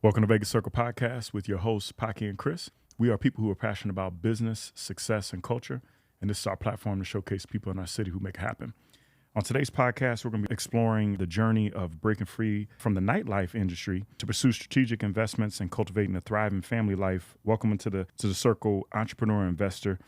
Welcome to Vegas Circle Podcast with your hosts, Paki and Chris. We are people who are passionate about business, success, and culture, and this is our platform to showcase people in our city who make it happen. On today's podcast, we're going to be exploring the journey of breaking free from the nightlife industry to pursue strategic investments and cultivating a thriving family life. Welcome to the Circle entrepreneur investor,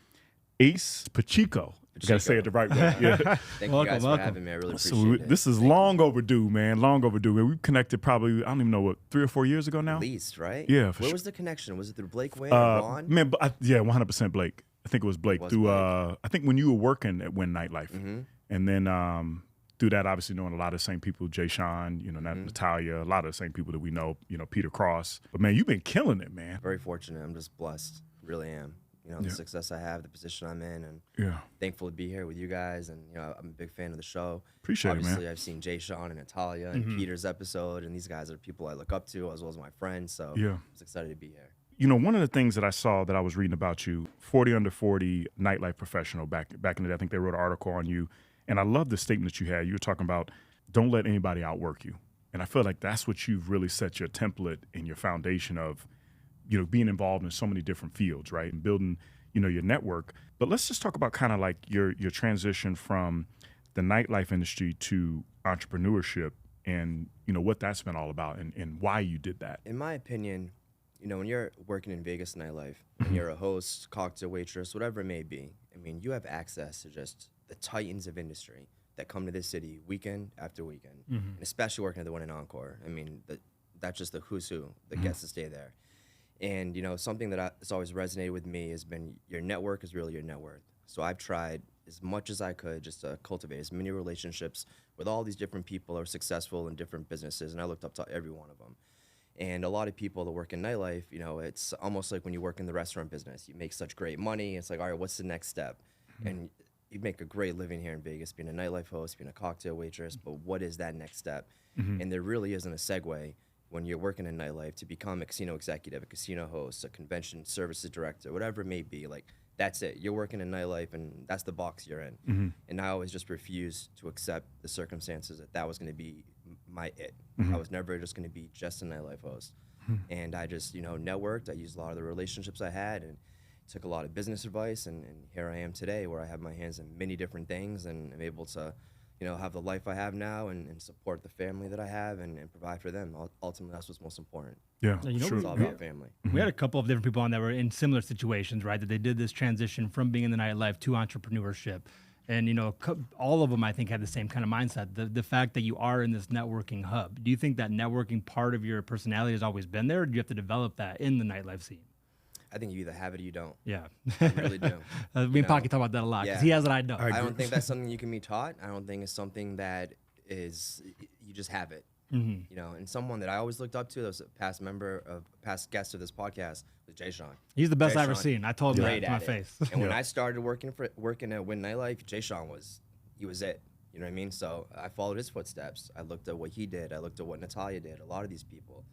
Ace Pacheco. You got to say it the right way. Yeah. Thank you guys for having me. I really appreciate it. This is long overdue, man. Long overdue. We've connected probably, I don't even know, what, 3 or 4 years ago now? At least, right? Yeah. Where was the connection? Was it through Blake, Wynn, or Ron? Man, 100% Blake. I think it was Blake. It was through Blake. I think when you were working at Wynn Nightlife. Mm-hmm. And then through that, obviously knowing a lot of the same people, Jay Sean, Natalia, a lot of the same people that we know, Peter Cross. But man, you've been killing it, man. Very fortunate. I'm just blessed. Really am. The success I have, the position I'm in, and thankful to be here with you guys. And I'm a big fan of the show. Appreciate Obviously, it, man. I've seen Jay Sean and Natalia and Peter's episode, and these guys are people I look up to as well as my friends. So I'm just excited to be here. One of the things that I saw that I was reading about you, 40 under 40 nightlife professional back in the day, I think they wrote an article on you. And I love the statement that you had. You were talking about don't let anybody outwork you. And I feel like that's what you've really set your template and your foundation of, being involved in so many different fields, right? And building, your network. But let's just talk about kind of like your transition from the nightlife industry to entrepreneurship and, what that's been all about and why you did that. In my opinion, when you're working in Vegas nightlife and you're a host, cocktail waitress, whatever it may be, you have access to just the titans of industry that come to this city weekend after weekend, and especially working at the Wynn and Encore. That's just the who's who that gets to stay there. And, something that has always resonated with me has been your network is really your net worth. So I've tried as much as I could just to cultivate as many relationships with all these different people who are successful in different businesses, and I looked up to every one of them. And a lot of people that work in nightlife, it's almost like when you work in the restaurant business. You make such great money. It's like, all right, what's the next step? And you make a great living here in Vegas, being a nightlife host, being a cocktail waitress, but what is that next step? And there really isn't a segue when you're working in nightlife to become a casino executive, a casino host, a convention services director, whatever it may be. Like, that's it. You're working in nightlife, and that's the box you're in. And I always just refused to accept the circumstances that was going to be my it. I was never just going to be just a nightlife host. And I just, networked. I used a lot of the relationships I had and took a lot of business advice. And here I am today where I have my hands in many different things and I'm able to have the life I have now and support the family that I have and provide for them. Ultimately, that's what's most important. Yeah, sure. It's all about family. We had a couple of different people on that were in similar situations, right? That they did this transition from being in the nightlife to entrepreneurship. And, all of them, I think, had the same kind of mindset. The fact that you are in this networking hub. Do you think that networking part of your personality has always been there, or do you have to develop that in the nightlife scene? I think you either have it or you don't. Yeah. I really do. Me and Paki talk about that a lot because he has it, I don't. I don't think that's something you can be taught. I don't think it's something that you just have it. And someone that I always looked up to, that was a past guest of this podcast, was Jay Sean. He's the best I've ever seen. I told him that to my face. And when I started working at Wynn Nightlife, Jay Sean was it. You know what I mean? So I followed his footsteps. I looked at what he did. I looked at what Natalia did. A lot of these people.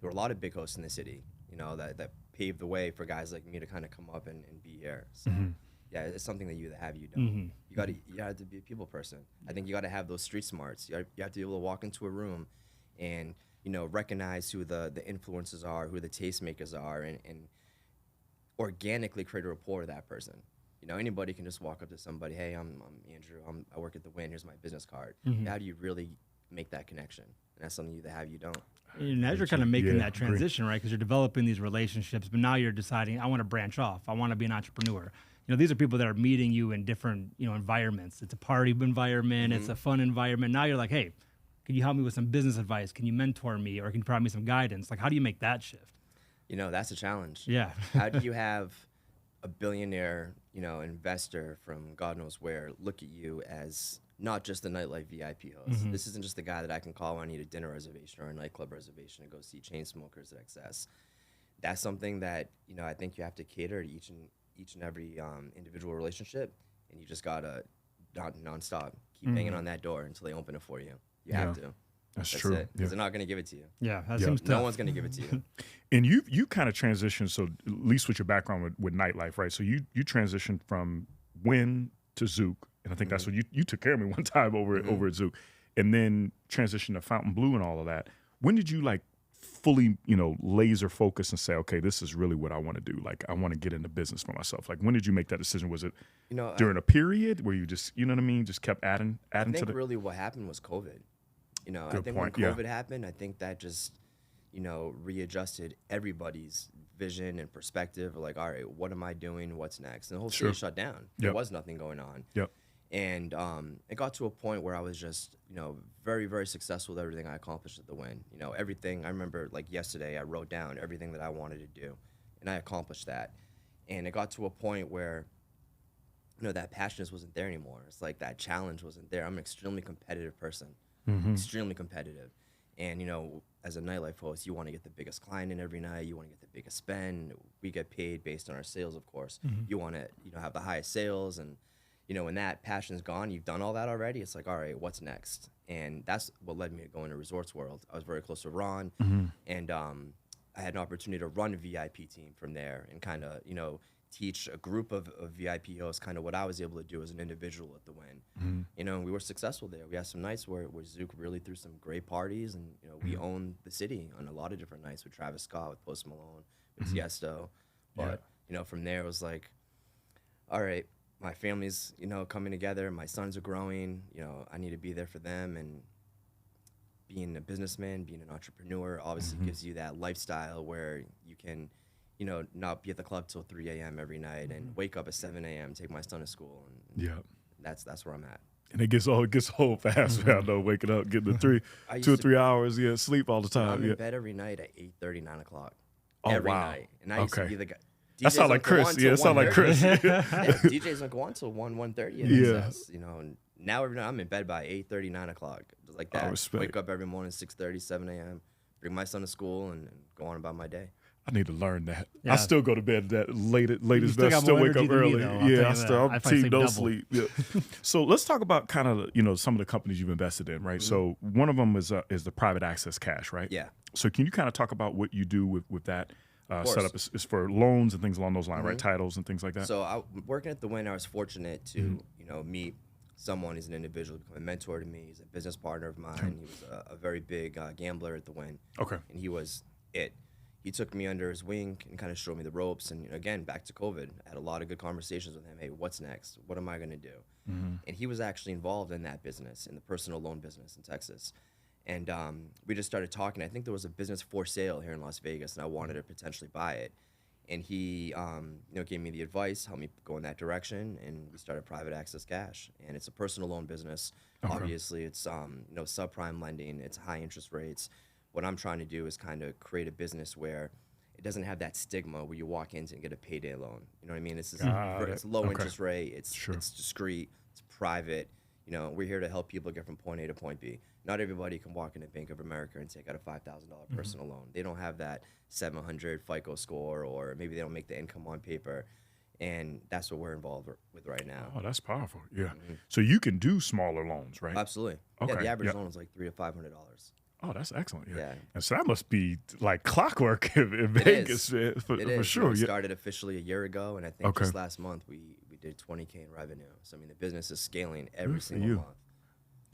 There were a lot of big hosts in the city, that paved the way for guys like me to kind of come up and be here. So yeah, it's something that you either have or you don't. You got to be a people person. I think you got to have those street smarts. You have to be able to walk into a room and recognize who the influencers are, who the tastemakers are, and organically create a rapport with that person. Anybody can just walk up to somebody, hey, I'm Andrew, I work at the Wynn, here's my business card. How do you really make that connection? And that's something you either have or you don't. And as you're kind of making that transition, right, because you're developing these relationships, but now you're deciding, I want to branch off. I want to be an entrepreneur. These are people that are meeting you in different, environments. It's a party environment. It's a fun environment. Now you're like, hey, can you help me with some business advice? Can you mentor me? Or can you provide me some guidance? Like, how do you make that shift? That's a challenge. Yeah. How do you have a billionaire, investor from God knows where look at you as not just the nightlife VIP host. This isn't just the guy that I can call when I need a dinner reservation or a nightclub reservation to go see chain smokers at Excess. That's something that, I think you have to cater to each and every individual relationship, and you just gotta nonstop keep banging on that door until they open it for you. You have to. That's true. Because they're not going to give it to you. Yeah, that seems tough. No one's going to give it to you. And you kind of transitioned, so at least with your background with nightlife, right? So you transitioned from Wynn to Zouk, and I think that's what you took care of me one time over at Zouk, and then transitioned to Fountain Blue and all of that. When did you fully, laser focus and say, okay, this is really what I want to do. Like, I want to get into business for myself. Like, when did you make that decision? Was it during a period where you just, you know what I mean, just kept adding I to think the... really what happened was COVID. I Good think point, when COVID happened, I think that just, readjusted everybody's vision and perspective. Like, all right, what am I doing? What's next? And the whole city shut down. There was nothing going on. Yep. And it got to a point where I was just, very, very successful with everything I accomplished at the Wynn. Everything, I remember like yesterday, I wrote down everything that I wanted to do, and I accomplished that. And it got to a point where, that passion just wasn't there anymore. It's like that challenge wasn't there. I'm an extremely competitive person, extremely competitive. And, as a nightlife host, you want to get the biggest client in every night. You want to get the biggest spend. We get paid based on our sales, of course. You want to, have the highest sales. And, when that passion's gone, you've done all that already. It's like, all right, what's next? And that's what led me to go into resorts world. I was very close to Ron. And I had an opportunity to run a VIP team from there and kind of, teach a group of VIP hosts kind of what I was able to do as an individual at the Wynn. And we were successful there. We had some nights where Zouk really threw some great parties, and we owned the city on a lot of different nights with Travis Scott, with Post Malone, with Tiesto. But from there it was like, all right, my family's coming together, my sons are growing, I need to be there for them. And being a businessman, being an entrepreneur obviously gives you that lifestyle where you can not be at the club till 3 a.m. every night and wake up at 7 a.m., take my son to school. And that's where I'm at. And it gets old fast, man. I know, waking up, getting the 2 or 3 hours, sleep all the time. I'm in bed every night at 8:30, 9 o'clock. Oh, every wow. night. And I used to be the guy. That sounds like Chris. Yeah, it sounds like Chris. DJs don't go on till 1:30. And now every night I'm in bed by 8:30, 9 o'clock. Just like that. Wake up every morning 6:30, 7 a.m., bring my son to school, and go on about my day. I need to learn that. Yeah. I still go to bed that late as best. Still Still wake up early. I'm team no sleep. Yeah. So let's talk about kind of some of the companies you've invested in, right? So one of them is the private access cash, right? Yeah. So can you kind of talk about what you do with that setup? Is for loans and things along those lines, right? Titles and things like that. So working at the Wynn, I was fortunate to meet someone who's an individual, become a mentor to me. He's a business partner of mine. He was a very big gambler at the Wynn. Okay. And he was it. He took me under his wing and kind of showed me the ropes. And again, back to COVID, I had a lot of good conversations with him. Hey, what's next? What am I going to do? And he was actually involved in that business, in the personal loan business in Texas. And we just started talking. I think there was a business for sale here in Las Vegas, and I wanted to potentially buy it. And he, gave me the advice, helped me go in that direction, and we started Private Access Cash. And it's a personal loan business. Okay. Obviously, it's subprime lending. It's high interest rates. What I'm trying to do is kind of create a business where it doesn't have that stigma where you walk in and get a payday loan. You know what I mean? It's low interest rate. It's discreet. It's private. We're here to help people get from point A to point B. Not everybody can walk into Bank of America and take out a $5,000 personal loan. They don't have that 700 FICO score, or maybe they don't make the income on paper. And that's what we're involved with right now. Oh, that's powerful. Yeah. So you can do smaller loans, right? Absolutely. Okay. Yeah, the average loan is like $300 to $500. Oh, that's excellent. Yeah. And so that must be like clockwork in Vegas, for sure. We started officially a year ago, and I think just last month we did $20K in revenue. So, I mean, the business is scaling every single month.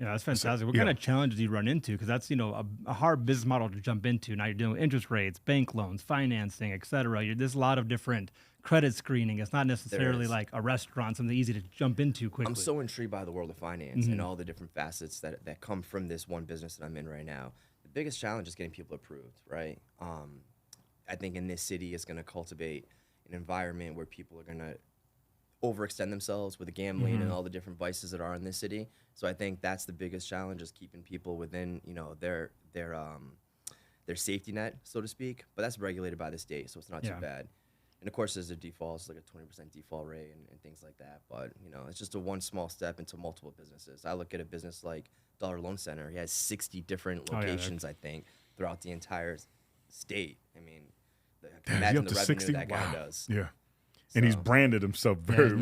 Yeah, that's fantastic. What kind of challenges do you run into? Because that's, a hard business model to jump into. Now you're dealing with interest rates, bank loans, financing, et cetera. There's a lot of different credit screening. It's not necessarily like a restaurant, something easy to jump into quickly. I'm so intrigued by the world of finance and all the different facets that come from this one business that I'm in right now. The biggest challenge is getting people approved, right? I think in this city, it's going to cultivate an environment where people are going to overextend themselves with the gambling and all the different vices that are in this city. So I think that's the biggest challenge, is keeping people within, their safety net, so to speak. But that's regulated by the state, so it's not too bad. And of course, there's a default, it's like a 20% default rate and things like that. But it's just a one small step into multiple businesses. I look at a business like Dollar Loan Center. He has 60 different locations, I think, throughout the entire state. I mean, imagine the revenue 60? That guy does. Yeah. And he's branded himself very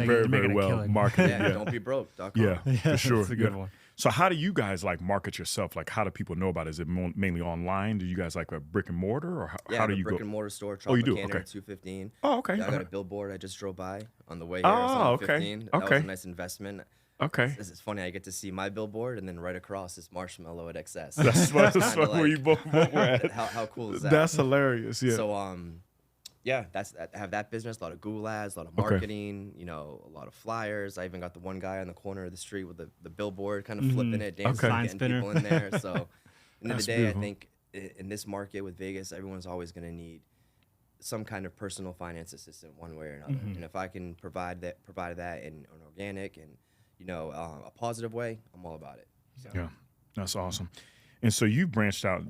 well. Marketing. Don't be broke.com. Yeah, for sure. That's a good one. So how do you guys market yourself? Like, how do people know about it? Is it mainly online? Do you guys like a brick and mortar, or how do you go? brick and mortar store. Tropicana, you do? Okay. 215. Oh, okay. I got a billboard I just drove by on the way here. Oh, okay. 215. That was a nice investment. Okay. It's funny. I get to see my billboard, and then right across is Marshmallow at XS. That's where you both were at. How cool is that? That's hilarious. Yeah. So yeah, I have that business. A lot of Google ads, a lot of marketing. You know, a lot of flyers. I even got the one guy on the corner of the street with the billboard, kind of flipping it, dancing, getting people in there. So, end of the day, beautiful. I think in this market with Vegas, everyone's always going to need some kind of personal finance assistant, one way or another. And if I can provide that in an organic and a positive way, I'm all about it. So. Yeah, that's awesome. And so you branched out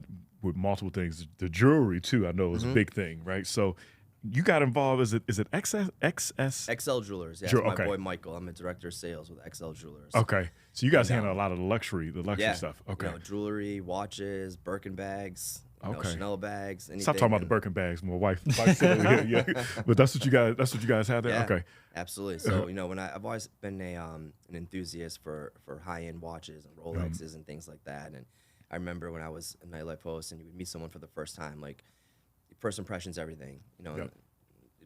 with multiple things. The jewelry too, I know, is a big thing, right? So you got involved. Is it XS? XL Jewelers. Yeah, my boy Michael. I'm a director of sales with XL Jewelers. Okay, so you guys handle a lot of the luxury stuff. Okay, jewelry, watches, Birkin bags. Chanel bags. Anything. Stop talking about the Birkin bags. My wife said over here. Yeah, but that's what you guys have there. Yeah, okay, absolutely. So when I've always been an enthusiast for high end watches and Rolexes and things like that. And I remember when I was a nightlife host and you would meet someone for the first time, like first impression's everything.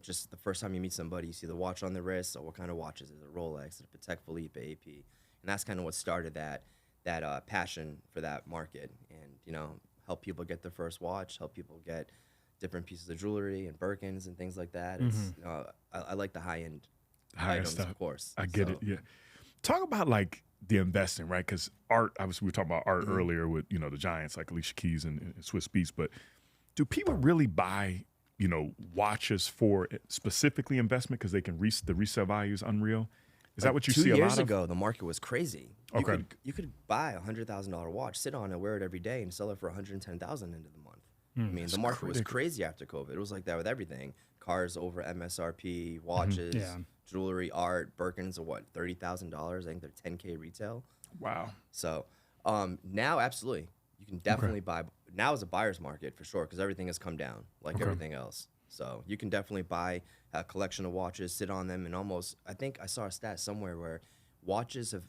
Just the first time you meet somebody, you see the watch on the wrist. Or what kind of watch is it? A Rolex, is it a Patek Philippe, AP? And that's kind of what started that passion for that market. And help people get their first watch, help people get different pieces of jewelry and Birkins and things like that. It's, I like the high-end items, stuff. Of course. I get it, yeah. Talk about, like, the investing, right? Because art, obviously we were talking about art earlier with, the giants like Alicia Keys and Swiss Beats, but do people really buy, watches for specifically investment because they can the resale value is unreal? Is that what you see a lot of? 2 years ago, the market was crazy. Okay. You could buy a $100,000 watch, sit on it, wear it every day, and sell it for $110,000 into the month. I mean, the market was crazy after COVID. It was like that with everything. Cars over MSRP, watches, jewelry, art, Birkins are what, $30,000? I think they're $10K retail. Wow. So now, absolutely, you can definitely buy. Now is a buyer's market for sure because everything has come down like everything else. So you can definitely buy a collection of watches, sit on them, and almost, I think I saw a stat somewhere where watches have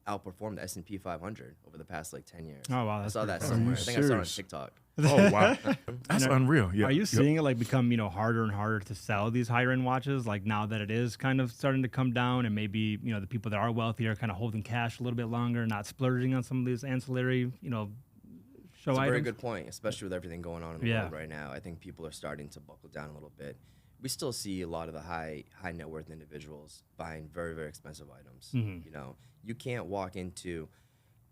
outperformed the S&P 500 over the past like 10 years. Oh, wow. I saw that somewhere. I think I saw it on TikTok. Oh, wow. That's unreal. Yeah. Are you seeing it like become, harder and harder to sell these higher end watches? Like now that it is kind of starting to come down and maybe, the people that are wealthy are kind of holding cash a little bit longer, not splurging on some of these ancillary, show That's a items? very good point, especially with everything going on in the world right now. I think people are starting to buckle down a little bit. We still see a lot of the high net worth individuals buying very, very expensive items. You can't walk into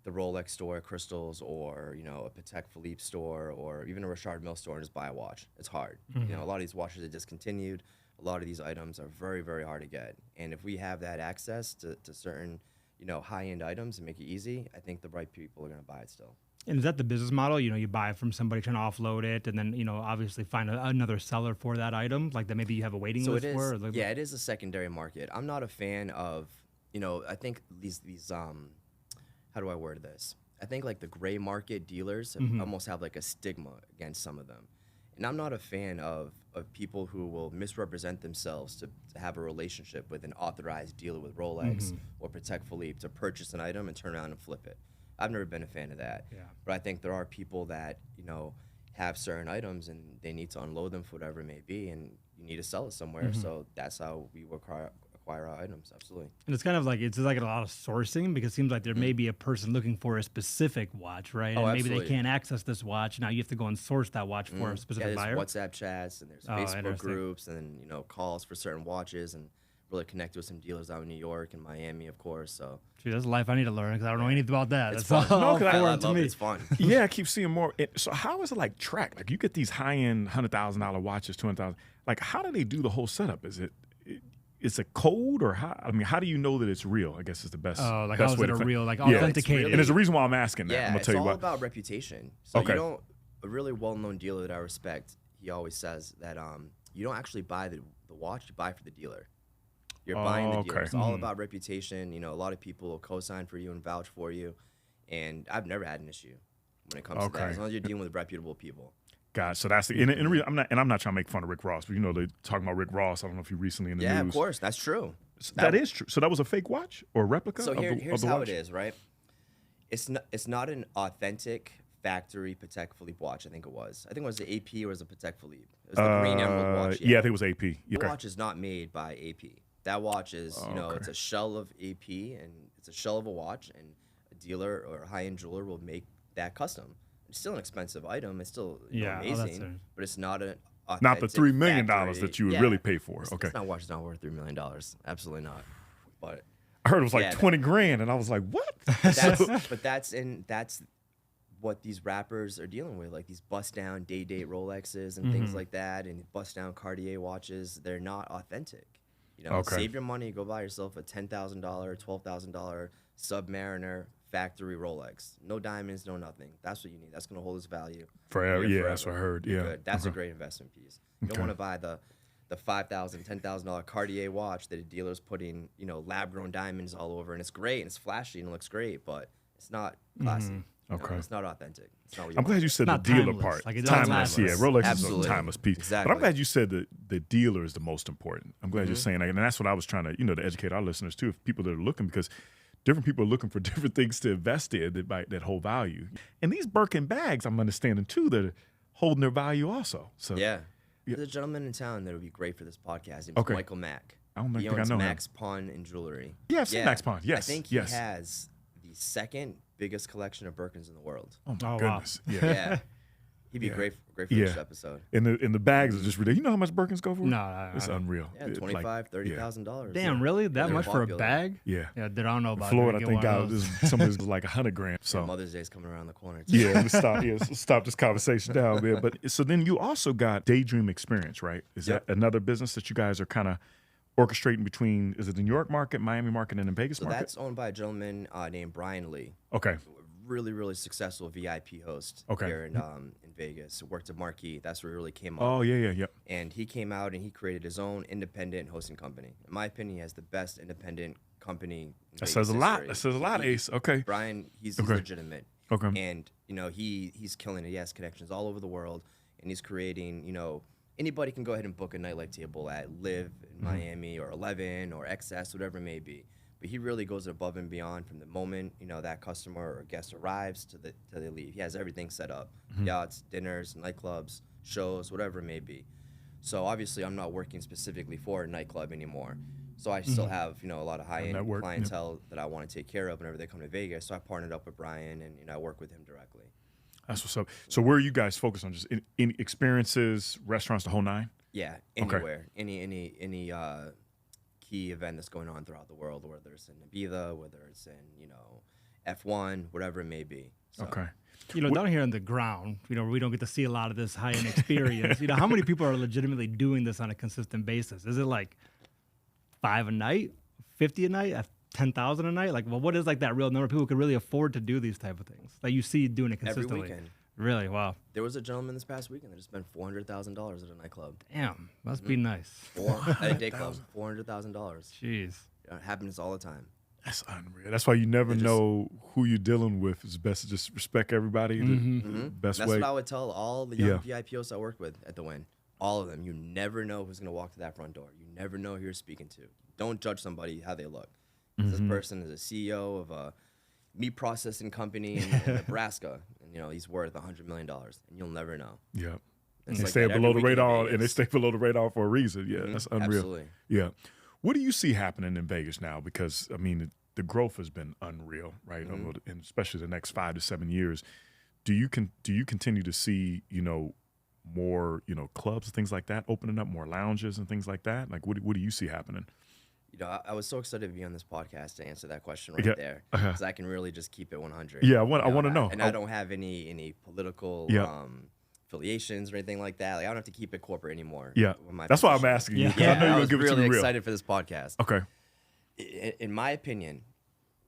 the Rolex store, Crystals, or a Patek Philippe store, or even a Richard Mille store and just buy a watch. It's hard. A lot of these watches are discontinued. A lot of these items are very, very hard to get. And if we have that access to certain high end items and make it easy, I think the right people are going to buy it still. And is that the business model? You buy it from somebody trying to offload it, and then obviously find another seller for that item, like that maybe you have a waiting list for. Or it is a secondary market. I'm not a fan of, I think these how do I word this? I think like the gray market dealers almost have like a stigma against some of them, and I'm not a fan of people who will misrepresent themselves to have a relationship with an authorized dealer with Rolex or Patek Philippe to purchase an item and turn around and flip it. I've never been a fan of that. Yeah. But I think there are people that, have certain items and they need to unload them for whatever it may be, and you need to sell it somewhere. So that's how we acquire our items. Absolutely. And it's kind of like, it's like a lot of sourcing because it seems like there may be a person looking for a specific watch, right? And maybe they can't access this watch. Now you have to go and source that watch for a specific buyer. There's WhatsApp chats and there's Facebook groups and, calls for certain watches, and really connected with some dealers out in New York and Miami, of course. So, that's a life I need to learn because I don't know anything about that. It's That's fun. all I foreign to love me. it. It's fun. Yeah, I keep seeing more. So how is it like tracked? Like you get these high-end $100,000 watches, $200,000. Like how do they do the whole setup? Is it's a code or how? I mean, how do you know that it's real? I guess is the best. Oh, like best how is it a real, like authenticated? And there's a reason why I'm asking that. Yeah, I'm gonna tell you it's all what. about reputation. So a really well-known dealer that I respect, he always says that you don't actually buy the watch, you buy for the dealer. You're buying the dealer. It's all about reputation. A lot of people will co-sign for you and vouch for you. And I've never had an issue when it comes to that, as long as you're dealing with reputable people. God, so that's the and I'm not trying to make fun of Rick Ross, but they're talking about Rick Ross. I don't know if you recently in the news. Yeah, of course, that's true. That is true. So that was a fake watch or a replica? So here's the how watch? it is, right? It's not an authentic factory Patek Philippe watch. I think it was the AP or was it Patek Philippe? It was the green emerald watch. Yeah, I think it was AP. Yeah. The watch is not made by AP. That watch is, okay. it's a shell of AP, and it's a shell of a watch, and a dealer or a high-end jeweler will make that custom. It's still an expensive item. It's still amazing, but it's not an not the $3 million factory. that you would really pay for. Okay. It's not watch is not worth $3 million. Absolutely not. But I heard it was like 20 grand, and I was like, what? That's what these rappers are dealing with, like these bust down day-date Rolexes and things like that, and bust down Cartier watches. They're not authentic. Save your money, go buy yourself a $10,000, $12,000 Submariner factory Rolex. No diamonds, no nothing. That's what you need. That's going to hold its value forever. Yeah, that's what I heard. You're Yeah, good. That's a great investment piece. You don't want to buy the $5,000, $10,000 Cartier watch that a dealer's putting, lab-grown diamonds all over, and it's great and it's flashy and it looks great, but it's not classy. Okay. It's not authentic. It's not what you I'm glad you said the dealer timeless. part. Like, it's timeless. Yeah, Rolex Absolutely. is a timeless piece. Exactly. But I'm glad you said that the dealer is the most important. I'm glad you're saying that. And that's what I was trying to, to educate our listeners too, if people that are looking, because different people are looking for different things to invest in that hold value. And these Birkin bags, I'm understanding too, that are holding their value also. So Yeah. There's a gentleman in town that would be great for this podcast. His name's Okay. Michael Mack. I don't He think I owns know him. Mack's Pawn and Jewelry. Yeah, I've seen Max Pond. Yes. I think he has the second biggest collection of Birkins in the world. Oh my wow. goodness. Yeah. Yeah. He'd be great for this episode. And the bags are just ridiculous. You know how much Birkins go for? No, It's unreal. Yeah, $25,000, $30,000. Damn, really? That They're much for a popular. bag? Yeah. Yeah, I don't know about Florida, I it. think, got some of his like $100,000. So Mother's Day's coming around the corner. Too. yeah, let's stop this conversation down, man. But so then you also got Daydream Experience, right? Is that another business that you guys are kind of orchestrating between? Is it the New York market, Miami market, and the Vegas So market? that's owned by a gentleman named Brian Lee. Okay. Really, really successful VIP host here in Vegas. Worked at Marquee. That's where he really came up. Oh yeah. And he came out and he created his own independent hosting company. In my opinion, he has the best independent company in That Vegas says a lot. history. That says a lot, Ace. Okay. Brian, he's Okay. legitimate. Okay. And, he's killing it. He has connections all over the world. And he's creating, anybody can go ahead and book a nightlife table at Live in Miami or 11 or XS, whatever it may be. But he really goes above and beyond from the moment, that customer or guest arrives to they leave. He has everything set up. Yachts, dinners, nightclubs, shows, whatever it may be. So obviously I'm not working specifically for a nightclub anymore. So I still have, a lot of high-end Network, clientele that I want to take care of whenever they come to Vegas. So I partnered up with Brian and, I work with him directly. That's what's up. So where are you guys focused on? Just in experiences, restaurants, the whole nine? Yeah, anywhere. Any key event that's going on throughout the world, whether it's in Ibiza, whether it's in, F1, whatever it may be. So, Okay. Down here on the ground, we don't get to see a lot of this high-end experience. How many people are legitimately doing this on a consistent basis? Is it like 5 a night, 50 a night, 10,000 a night? Like, well, what is like that real number of people who could really afford to do these type of things? Like you see doing it consistently. Every weekend. Really? Wow. There was a gentleman this past weekend that just spent $400,000 at a nightclub. Damn, must be nice. At a day club, $400,000. Jeez. It happens all the time. That's unreal. That's why you never know who you're dealing with. It's best to just respect everybody. The best That's way. what I would tell all the young VIP hosts I worked with at the Wynn. All of them. You never know who's going to walk to that front door. You never know who you're speaking to. Don't judge somebody how they look. This person is a CEO of a meat processing company in Nebraska, and he's worth $100 million, and you'll never know. Yeah. And It's they like stay that below every the weekend in radar, and they Vegas. stay below the radar for a reason. Yeah, that's unreal. Absolutely. Yeah. What do you see happening in Vegas now? Because, I mean, the growth has been unreal, right? And especially the next 5 to 7 years. Do you continue to see, more, clubs and things like that opening up, more lounges and things like that? Like, what do you see happening? I was so excited to be on this podcast to answer that question right there, because I can really just keep it 100. Yeah, I want to know. And I don't have any political affiliations or anything like that. Like, I don't have to keep it corporate anymore. Yeah, that's why I'm asking you. Yeah, I know you're I gonna was give it to really me real. excited for this podcast. Okay. In my opinion,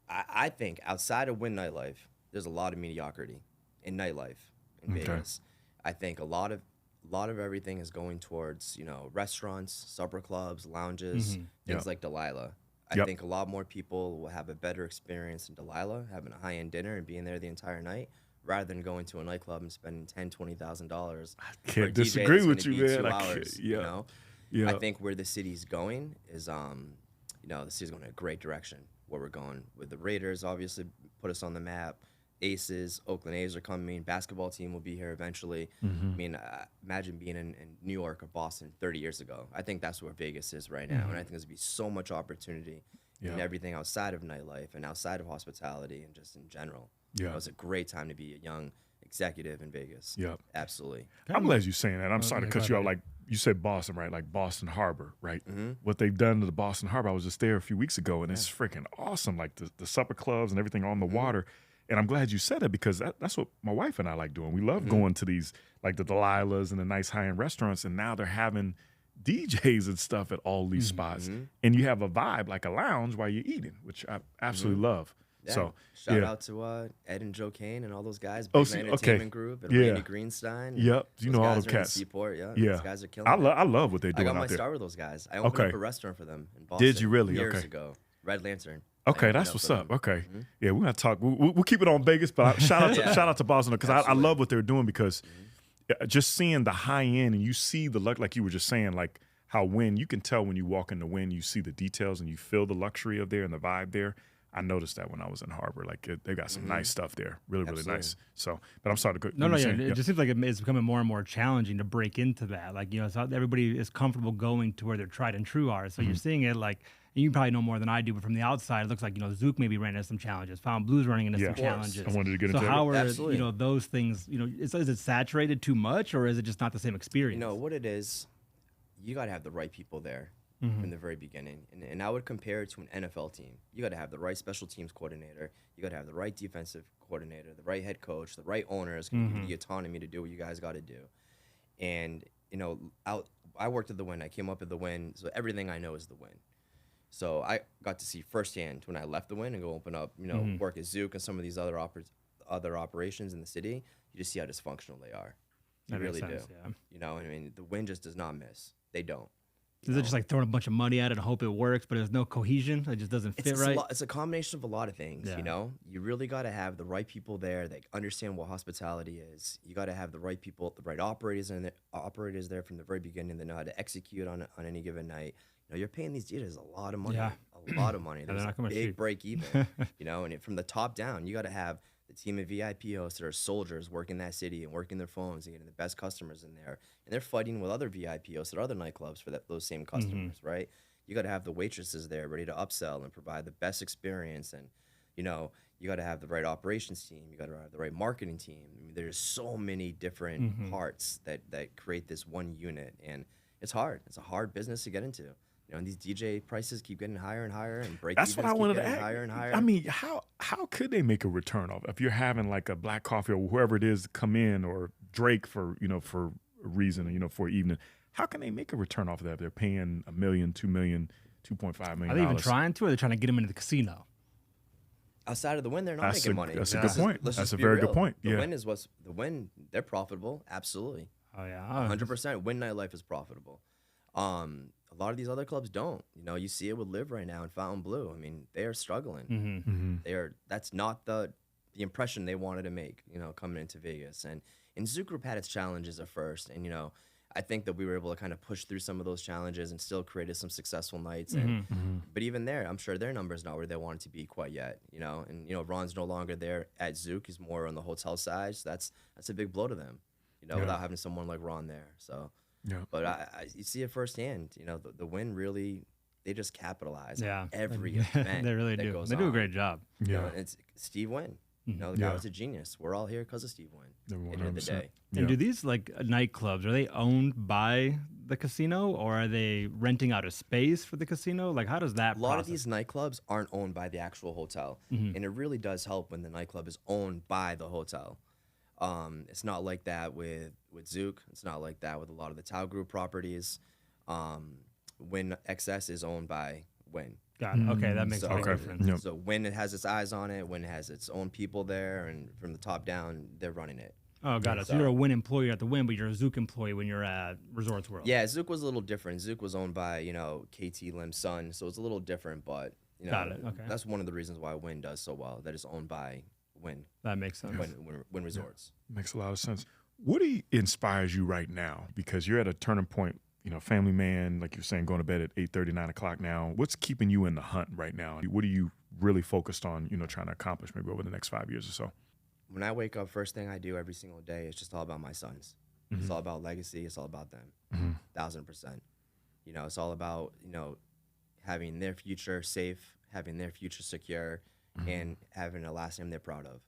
I think outside of Wynn Nightlife, there's a lot of mediocrity in nightlife in Vegas. I think a lot of everything is going towards, restaurants, supper clubs, lounges, things like Delilah. I think a lot more people will have a better experience in Delilah, having a high-end dinner and being there the entire night, rather than going to a nightclub and spending $10,000-$20,000. I can't disagree with you, man. 2 hours, Yeah. I think where the city's going is, the city's going in a great direction. Where we're going with the Raiders, obviously, put us on the map. Aces, Oakland A's are coming. Basketball team will be here eventually. I mean, imagine being in New York or Boston 30 years ago. I think that's where Vegas is right now. And I think there's going to be so much opportunity in everything outside of nightlife and outside of hospitality and just in general. Yeah. It was a great time to be a young executive in Vegas. Yep. Absolutely. I'm glad you're saying that. I'm sorry to cut you off. Like you said Boston, right? Like Boston Harbor, right? What they've done to the Boston Harbor, I was just there a few weeks ago, and it's freaking awesome. Like the supper clubs and everything on the water. And I'm glad you said it because that's what my wife and I like doing. We love going to these, like the Delilahs and the nice high-end restaurants, and now they're having DJs and stuff at all these spots. And you have a vibe like a lounge while you're eating, which I absolutely love. Yeah. So shout out to Ed and Joe Kane and all those guys, Big Man Entertainment Group, and Randy Greenstein. Yep, you know all those the guys are in cats. Seaport. Yeah, Yeah, those guys are killing. I love what they're doing. I got my out there. start with those guys. I opened up a restaurant for them in Boston. Did you really? Years ago, Red Lantern. Okay, that's what's up. Okay, yeah, we're gonna talk. We'll keep it on Vegas, but shout out to Boston because I love what they're doing because just seeing the high end and you see the luck, like you were just saying, like how Wynn, you can tell when you walk in the Wynn, you see the details and you feel the luxury of there and the vibe there. I noticed that when I was in Harbor, like they got some nice stuff there, really nice. So, but I'm sorry to go. It just seems like it's becoming more and more challenging to break into that. Like so everybody is comfortable going to where their tried and true are. So you're seeing it like. And you probably know more than I do, but from the outside, it looks like Zouk maybe ran into some challenges. Found Blues running into some challenges. I wanted to get into that. So how are those things? Is it saturated too much, or is it just not the same experience? What it is, you got to have the right people there from the very beginning, and I would compare it to an NFL team. You got to have the right special teams coordinator. You got to have the right defensive coordinator, the right head coach, the right owners can give you the autonomy to do what you guys got to do. And I worked at the Wynn. I came up at the Wynn, so everything I know is the Wynn. So I got to see firsthand when I left the Wynn and go open up, work at Zouk and some of these other operations in the city. You just see how dysfunctional they are. You really do. Yeah. I mean, the Wynn just does not miss. They don't. Is it just like throwing a bunch of money at it and hope it works, but there's no cohesion? It just doesn't fit right? It's a combination of a lot of things, You really got to have the right people there that understand what hospitality is. You got to have the right people, the right operators there from the very beginning that know how to execute on any given night. You're paying these DJs a lot of money. A lot of money. There's a big break even. And from the top down, you got to have the team of VIP hosts that are soldiers working that city and working their phones and getting the best customers in there. And they're fighting with other VIP hosts at other nightclubs for those same customers, right? You got to have the waitresses there ready to upsell and provide the best experience. And, you got to have the right operations team. You got to have the right marketing team. I mean, there's so many different parts that create this one unit. And it's hard. It's a hard business to get into. And these DJ prices keep getting higher and higher, and that's what I wanted to ask. Higher and higher. I mean, how could they make a return off if you're having like a Black Coffee or whoever it is come in, or Drake for a reason, for an evening? How can they make a return off of that if they're paying $1 million, $2 million, $2.5 million? Are they even trying to, or are they trying to get them into the casino? Outside of the Wynn, they're not making money. That's a good point. That's a very good point. The Wynn. They're profitable. Absolutely. Oh yeah, 100%. Wynn Nightlife is profitable. A lot of these other clubs don't. You see it with Live right now in Fontainebleau. I mean, they are struggling. That's not the impression they wanted to make, coming into Vegas. And Zouk Group had its challenges at first. And, I think that we were able to kind of push through some of those challenges and still created some successful nights. But even there, I'm sure their number's not where they want it to be quite yet, And, Ron's no longer there at Zouk. He's more on the hotel side. So that's a big blow to them, without having someone like Ron there. So. Yeah, but you see it firsthand. The Wynn really, they just capitalize on every event. They really do. They do a great job. Yeah, it's Steve Wynn. The guy was a genius. We're all here because of Steve Wynn. At the end of the day. And do these nightclubs, are they owned by the casino, or are they renting out a space for the casino? Like, how does that? A lot of these nightclubs aren't owned by the actual hotel, and it really does help when the nightclub is owned by the hotel. It's not like that with Zouk. It's not like that with a lot of the Tao Group properties. Wynn XS is owned by Wynn. Got it. Okay, that makes a big difference. Yep. So Wynn has its eyes on it. Wynn has its own people there, and from the top down, they're running it. Oh, got it. So you're a Wynn employee at the Wynn, but you're a Zouk employee when you're at Resorts World. Yeah, Zouk was a little different. Zouk was owned by KT Lim's son, so it's a little different. But got it. Okay. That's one of the reasons why Wynn does so well. That it's owned by Wynn. That makes sense. Wynn Resorts. Makes a lot of sense. What inspires you right now? Because you're at a turning point, family man, like you're saying, going to bed at 8:30, 9 o'clock now. What's keeping you in the hunt right now? What are you really focused on, trying to accomplish maybe over the next 5 years or so? when I wake up, first thing I do every single day is just all about my sons. It's all about legacy. It's all about them. 1,000%. You know, it's all about, you know, having their future safe, having their future secure, and having a last name they're proud of.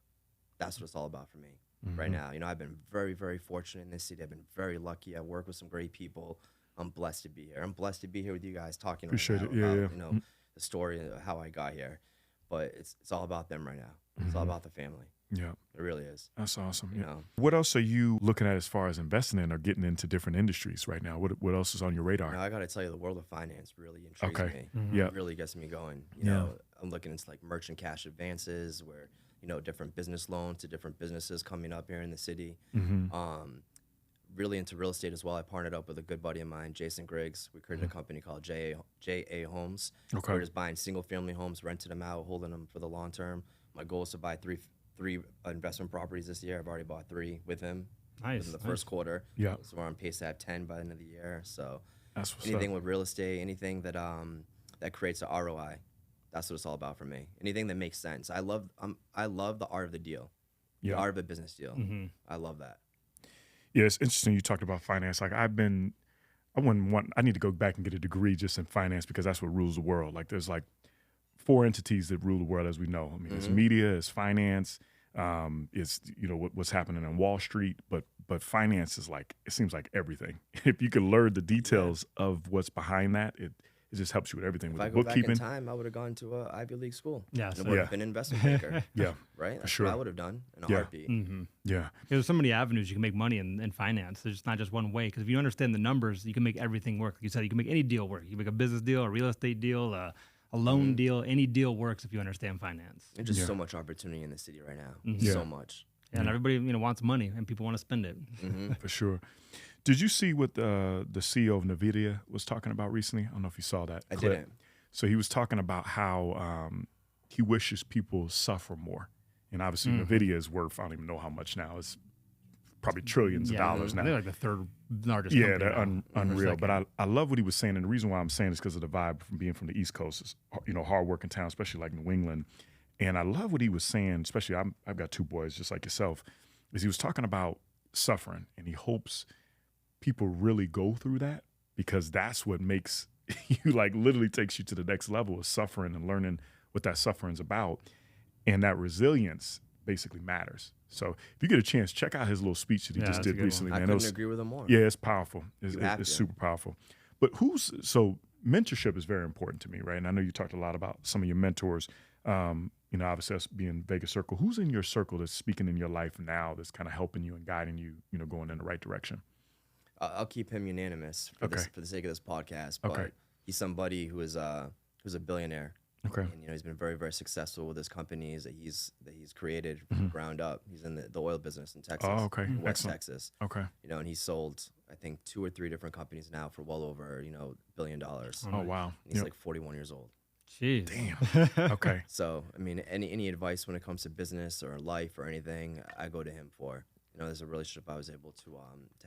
That's what it's all about for me right now. You know, I've been very, very fortunate in this city. I've been very lucky. I work with some great people. I'm blessed to be here. I'm blessed to be here with you guys talking right now about, you know, the story of how I got here. But it's all about them right now. It's all about the family. Yeah. It really is. That's awesome. You know? What else are you looking at as far as investing in or getting into different industries right now? What else is on your radar? Now, I got to tell you, the world of finance really intrigues me. Yeah. It really gets me going. You know, I'm looking into like merchant cash advances where, you know, different business loans to different businesses coming up here in the city. Really into real estate as well. I partnered up with a good buddy of mine, Jason Griggs. We created a company called JA Homes. Okay. We're just buying single family homes, renting them out, holding them for the long term. My goal is to buy three investment properties this year. I've already bought 3 with him. Nice. In the first quarter. Yeah. So we're on pace to have 10 by the end of the year. So That's what's anything up. with real estate, anything that that creates an ROI, that's what it's all about for me. Anything that makes sense. I love the art of the deal. The art of a business deal. I love that. Yeah, it's interesting you talked about finance. Like I need to go back and get a degree just in finance because that's what rules the world. Like there's like 4 entities that rule the world as we know. I mean, it's media, it's finance, it's, you know, what's happening on Wall Street, but finance is like, it seems like everything. If you can learn the details of what's behind that, it just helps you with everything. If with I the go bookkeeping. back in time, I would have gone to a Ivy League school. Yeah, and would have been an investment banker. Yeah, right? That's sure. what I would have done in a heartbeat. Yeah. There's so many avenues you can make money in finance. There's not just one way. Because if you understand the numbers, you can make everything work. Like you said, you can make any deal work. You can make a business deal, a real estate deal, a loan deal. Any deal works if you understand finance. There's just so much opportunity in the city right now. So much. And everybody, you know, wants money, and people want to spend it. For sure. Did you see what the CEO of NVIDIA was talking about recently? I don't know if you saw that I clip. didn't. So he was talking about how he wishes people suffer more. And obviously NVIDIA is worth, I don't even know how much now. It's probably trillions of dollars now. They're like the 3rd largest Yeah, company they're now. unreal. But I love what he was saying. And the reason why I'm saying is because of the vibe from being from the East Coast. It's, you know, hardworking town, especially like New England. And I love what he was saying, especially I've got 2 boys just like yourself, is he was talking about suffering. And he hopes people really go through that because that's what makes you like literally takes you to the next level of suffering and learning what that suffering's about. And that resilience basically matters. So if you get a chance, check out his little speech that he just did recently. I Man, couldn't agree with him more. Yeah, it's powerful. It's super powerful. But so mentorship is very important to me, right? And I know you talked a lot about some of your mentors. You know, obviously us being Vegas Circle. Who's in your circle that's speaking in your life now that's kind of helping you and guiding you, you know, going in the right direction? I'll keep him unanimous for the sake of this podcast. But he's somebody who's a billionaire. Okay. And, you know, he's been very, very successful with his companies that he's created from the ground up. He's in the oil business in Texas. Oh, okay. West Excellent. Texas. Okay. You know, and he's sold, I think, 2 or 3 different companies now for well over, you know, $1 billion. Oh, wow. And he's like 41 years old. Jeez. Damn. Okay. So, I mean, any advice when it comes to business or life or anything, I go to him for. You know, there's a relationship I was able to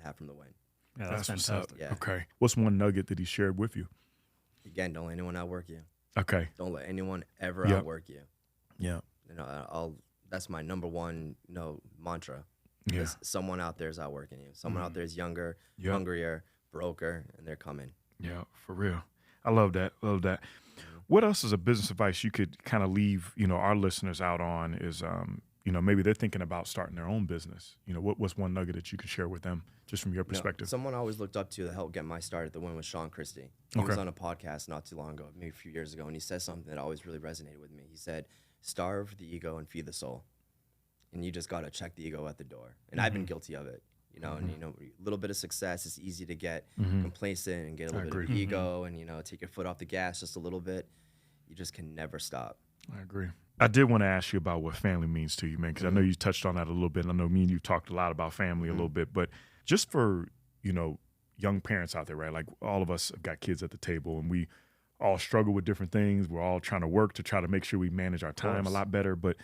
have from the Wynn. Yeah, that's what's fantastic. up. Yeah. Okay. What's one nugget that he shared with you? Again, don't let anyone outwork you. Okay. Don't let anyone ever outwork you. Yeah. You know, that's my number one, you know, mantra. Yeah. Someone out there is outworking you. Someone out there is younger, hungrier, broker, and they're coming. Yeah, for real. I love that. Love that. What else is a business advice you could kind of leave, you know, our listeners out on is, you know, maybe they're thinking about starting their own business. You know, what's one nugget that you could share with them just from your perspective? Someone I always looked up to help get my start at the Wynn was Sean Christie. He was on a podcast not too long ago, maybe a few years ago, and he said something that always really resonated with me. He said, starve the ego and feed the soul. And you just got to check the ego at the door. And I've been guilty of it. You know, and, you know, a little bit of success, it's easy to get complacent and get a little bit of ego and, you know, take your foot off the gas just a little bit. You just can never stop. I agree. I did want to ask you about what family means to you, man, because I know you touched on that a little bit. I know me and you talked a lot about family a little bit, but just for, you know, young parents out there, right? Like all of us have got kids at the table and we all struggle with different things. We're all trying to work to try to make sure we manage our time a lot better. But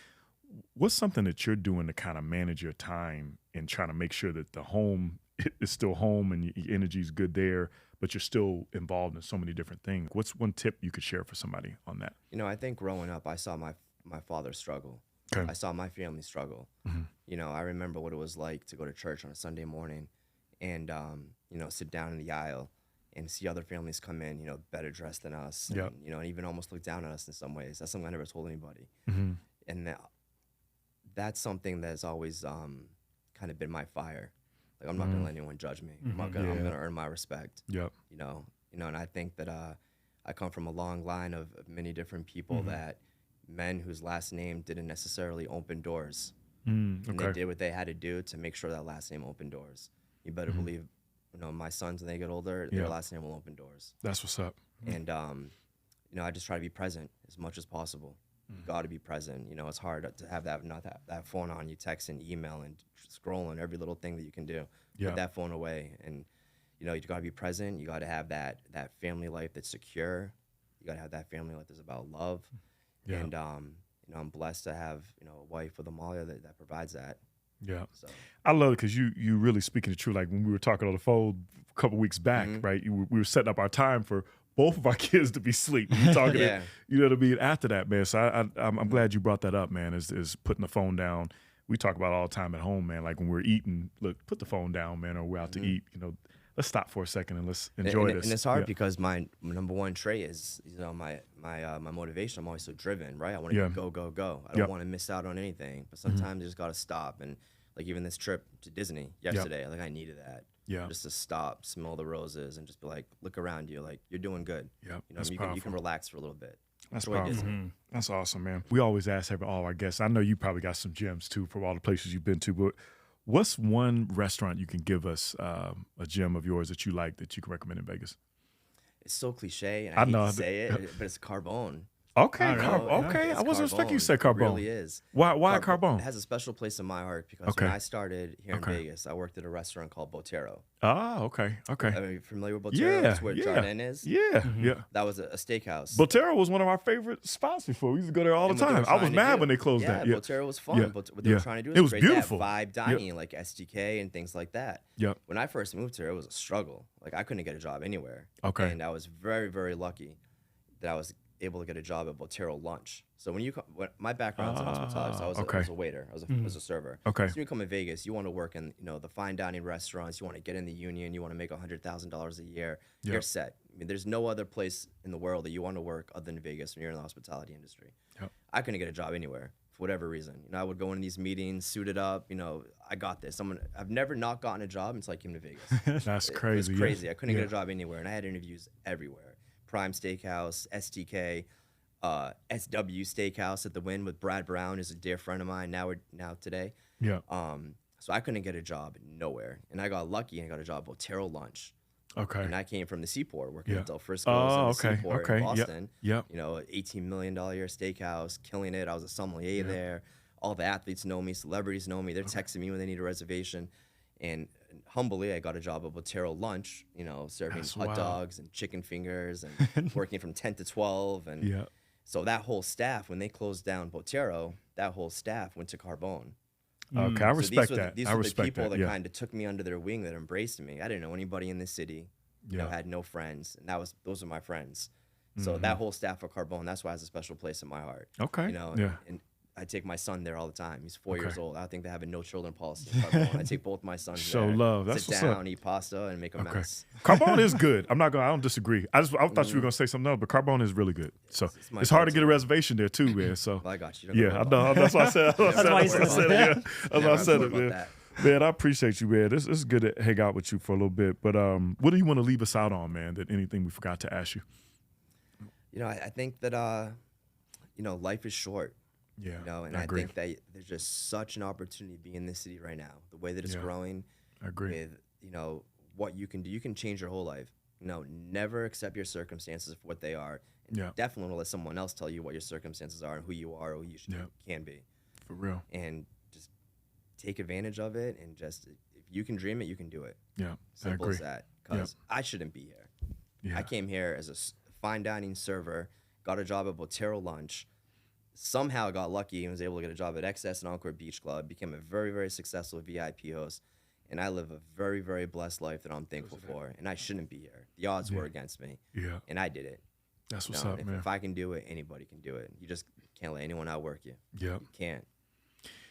what's something that you're doing to kind of manage your time and trying to make sure that the home is still home and your energy is good there, but you're still involved in so many different things? What's one tip you could share for somebody on that? You know, I think growing up, I saw my father struggle. Okay. I saw my family struggle. You know, I remember what it was like to go to church on a Sunday morning and, you know, sit down in the aisle and see other families come in, you know, better dressed than us. Yep. And, you know, and even almost look down on us in some ways. That's something I never told anybody. Mm-hmm. And that's something that's always kind of been my fire. Like, I'm not going to let anyone judge me. I'm going to earn my respect. Yep. You know, and I think that I come from a long line of many different people that men whose last name didn't necessarily open doors. And they did what they had to do to make sure that last name opened doors. You better believe, you know, my sons, when they get older, their last name will open doors. That's what's up. And, you know, I just try to be present as much as possible. You got to be present. You know, it's hard to have that phone on you, texting, emailing, scrolling, every little thing that you can do. Put that phone away. And, you know, you got to be present. You got to have that family life that's secure. You got to have that family life that's about love. Yeah. And, you know, I'm blessed to have, you know, a wife with Amalia that provides that. Yeah. So I love it because you really speaking the truth. Like when we were talking on the phone a couple weeks back, right? We were setting up our time for both of our kids to be asleep. We were talking, you know what I mean, after that, man. So I'm glad you brought that up, man, is putting the phone down. We talk about it all the time at home, man. Like when we're eating, look, put the phone down, man, or we're out to eat, you know, let's stop for a second and let's enjoy this. And it's hard because my number one trait is, you know, my motivation. I'm always so driven, right? I want to go. I don't want to miss out on anything. But sometimes you just got to stop. And like even this trip to Disney yesterday, like I needed that. Yeah. Just to stop, smell the roses, and just be like, look around you, like you're doing good. Yeah. You know, you can relax for a little bit. That's powerful. That's awesome, man. We always ask all our guests. I know you probably got some gems too from all the places you've been to, but what's one restaurant you can give us a gem of yours that you like that you can recommend in Vegas? It's so cliche, and I hate to say it, but it's Carbone. Okay, okay. I wasn't expecting you to say Carbone. It really is. Why Carbone? It has a special place in my heart because when I started here in Vegas, I worked at a restaurant called Botero. Ah, okay. Are you familiar with Botero? That's where Jardin is. Yeah. That was a steakhouse. Botero was one of our favorite spots before. We used to go there all the time. I was mad when they closed that. Yeah, Botero was fun. But what they were trying to do was create beautiful. that vibe dining, like SDK and things like that. Yep. When I first moved here, it was a struggle. Like I couldn't get a job anywhere. Okay. And I was very, very lucky that I was able to get a job at Botero lunch. So when my background's in hospitality, so I was a waiter, I was a server. Okay. So when you come in Vegas, you want to work in, you know, the fine dining restaurants, you want to get in the union, you want to make $100,000 a year, you're set. I mean, there's no other place in the world that you want to work other than Vegas when you're in the hospitality industry. Yep. I couldn't get a job anywhere for whatever reason. You know, I would go into these meetings, suited up, you know, I got this. I've never not gotten a job until I came to Vegas. That's crazy. It was crazy. I couldn't get a job anywhere, and I had interviews everywhere. Prime Steakhouse, STK, SW Steakhouse at the Wynn with Brad Brown, is a dear friend of mine now today. Yeah. So I couldn't get a job nowhere, and I got lucky and I got a job at Botero lunch. Okay. And I came from the Seaport, working at Del Frisco's in the Seaport in Boston. Yep. You know, $18 million a year steakhouse, killing it. I was a sommelier there. All the athletes know me, celebrities know me. They're texting me when they need a reservation. And humbly, I got a job at Botero lunch, you know, serving hot dogs and chicken fingers and working from 10 to 12. And so that whole staff, when they closed down Botero, that whole staff went to Carbone. Okay, I respect that. These were the people that kind of took me under their wing, that embraced me. I didn't know anybody in this city. You know, had no friends, and those are my friends. So that whole staff of Carbone, that's why it has a special place in my heart. Okay. You know, and I take my son there all the time. He's 4 years old. I think they have a no children policy in Carbone. I take both my sons Show there. love. That's sit what's down, up. eat pasta, and make a mess. Carbone is good. I don't disagree. I thought you were gonna say something else, but Carbone is really good. So it's hard to get a reservation there too, man. So well, I got you. I know. That's why I said. That's why I said it. That's why I said it, man. Man, I appreciate you, man. This is good to hang out with you for a little bit. But what do you want to leave us out on, man? That anything we forgot to ask you? You know, I think that you know, life is short. Yeah, you know, and I think that there's just such an opportunity to be in this city right now. The way that it's growing, I agree. With, you know, what you can do, you can change your whole life. You know, never accept your circumstances for what they are. And definitely don't let someone else tell you what your circumstances are and who you are or who you can be. For real. And just take advantage of it, and just, if you can dream it, you can do it. Yeah, simple I agree. as that. Because I shouldn't be here. Yeah. I came here as a fine dining server, got a job at Botero lunch. Somehow got lucky and was able to get a job at XS and Encore Beach Club, became a very, very successful VIP host, and I live a very, very blessed life that I'm thankful for, and I shouldn't be here. The odds were against me, and I did it. That's what's up, man. If I can do it, anybody can do it. You just can't let anyone outwork you. Yeah. You can't.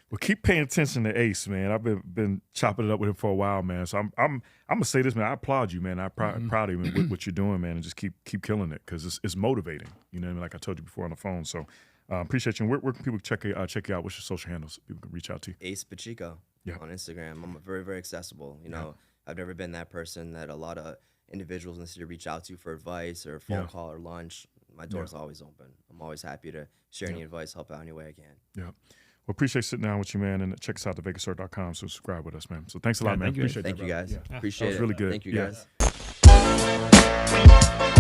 Well, keep paying attention to Ace, man. I've been chopping it up with him for a while, man. So I'm gonna say this, man. I applaud you, man. I'm proud of you with what you're doing, man, and just keep killing it because it's motivating. You know what I mean? Like I told you before on the phone. So appreciate you. And where can people check you out? What's your social handles? People can reach out to you. Ace Pacheco on Instagram. I'm very, very accessible. You know, I've never been that person that a lot of individuals in the city reach out to for advice or phone call or lunch. My door's always open. I'm always happy to share any advice, help out any way I can. Yeah. Well, appreciate sitting down with you, man, and check us out at thevegasort.com. So subscribe with us, man. So thanks a lot, man. Thank you guys. that, Appreciate it. That was really good. Thank you guys.